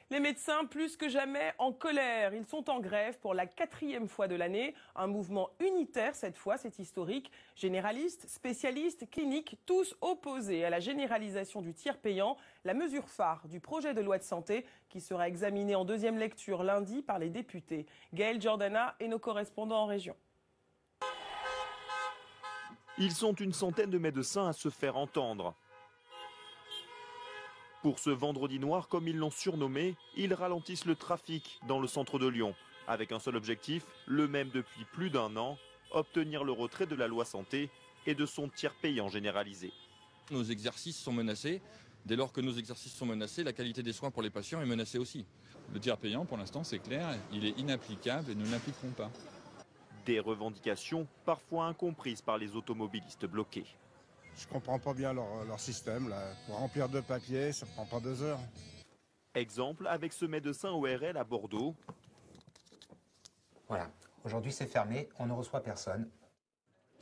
Les médecins, plus que jamais, en colère. Ils sont en grève pour la 4e fois de l'année. Un mouvement unitaire, cette fois, c'est historique. Généralistes, spécialistes, cliniques, tous opposés à la généralisation du tiers payant, la mesure phare du projet de loi de santé qui sera examiné en deuxième lecture lundi par les députés. Gaël Giordana et nos correspondants en région. Ils sont une centaine de médecins à se faire entendre. Pour ce vendredi noir, comme ils l'ont surnommé, ils ralentissent le trafic dans le centre de Lyon. Avec un seul objectif, le même depuis plus d'1 an, obtenir le retrait de la loi santé et de son tiers payant généralisé. Nos exercices sont menacés. Dès lors que nos exercices sont menacés, la qualité des soins pour les patients est menacée aussi. Le tiers payant, pour l'instant, c'est clair, il est inapplicable et nous n'appliquerons pas. Des revendications parfois incomprises par les automobilistes bloqués. Je comprends pas bien leur système. Là. Pour remplir 2 papiers, ça prend pas 2 heures. Exemple avec ce médecin ORL à Bordeaux. Voilà, aujourd'hui c'est fermé, on ne reçoit personne.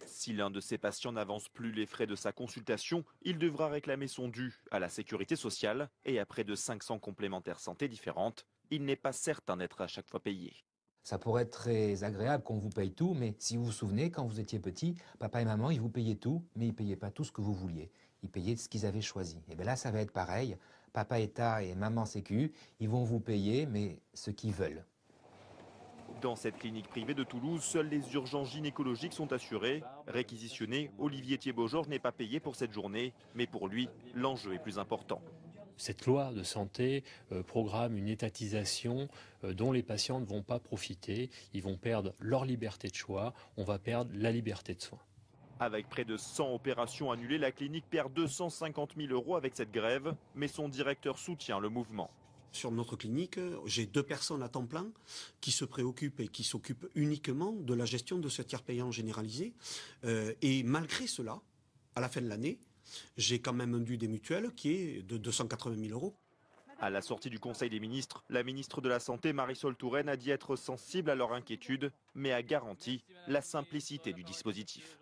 Si l'un de ses patients n'avance plus les frais de sa consultation, il devra réclamer son dû à la sécurité sociale et à près de 500 complémentaires santé différentes, il n'est pas certain d'être à chaque fois payé. Ça pourrait être très agréable qu'on vous paye tout, mais si vous vous souvenez, quand vous étiez petit, papa et maman, ils vous payaient tout, mais ils ne payaient pas tout ce que vous vouliez. Ils payaient ce qu'ils avaient choisi. Et bien là, ça va être pareil. Papa État et maman Sécu, ils vont vous payer, mais ce qu'ils veulent. Dans cette clinique privée de Toulouse, seules les urgences gynécologiques sont assurées. Réquisitionné, Olivier Thiebaud-Georges n'est pas payé pour cette journée, mais pour lui, l'enjeu est plus important. Cette loi de santé programme une étatisation dont les patients ne vont pas profiter. Ils vont perdre leur liberté de choix, on va perdre la liberté de soins. Avec près de 100 opérations annulées, la clinique perd 250 000 € avec cette grève, mais son directeur soutient le mouvement. Sur notre clinique, j'ai 2 personnes à temps plein qui se préoccupent et qui s'occupent uniquement de la gestion de ce tiers payant généralisé. Et malgré cela, à la fin de l'année, j'ai quand même un dû des mutuelles qui est de 280 000 €. À la sortie du Conseil des ministres, la ministre de la Santé, Marisol Touraine, a dit être sensible à leur inquiétude, mais a garanti la simplicité du dispositif.